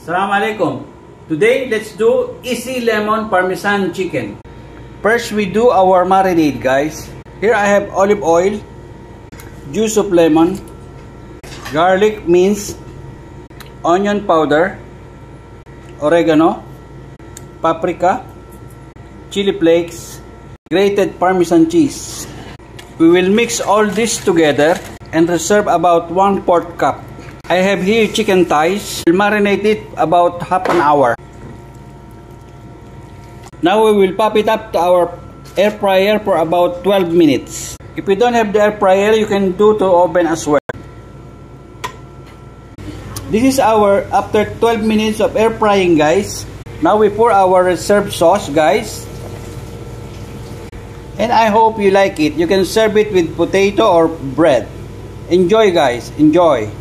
Assalamualaikum. Today, let's do easy lemon parmesan chicken. First, we do our marinade, guys. Here I have olive oil, juice of lemon, garlic minced, onion powder, oregano, paprika, chili flakes, grated parmesan cheese. We will mix all this together and reserve about 1/4 cup. I have here chicken thighs. We'll marinate it about half an hour. Now we will pop it up to our air fryer for about 12 minutes. If you don't have the air fryer, you can do to oven as well. This is our after 12 minutes of air frying, guys. Now we pour our reserved sauce, guys. And I hope you like it. You can serve it with potato or bread. Enjoy, guys. Enjoy.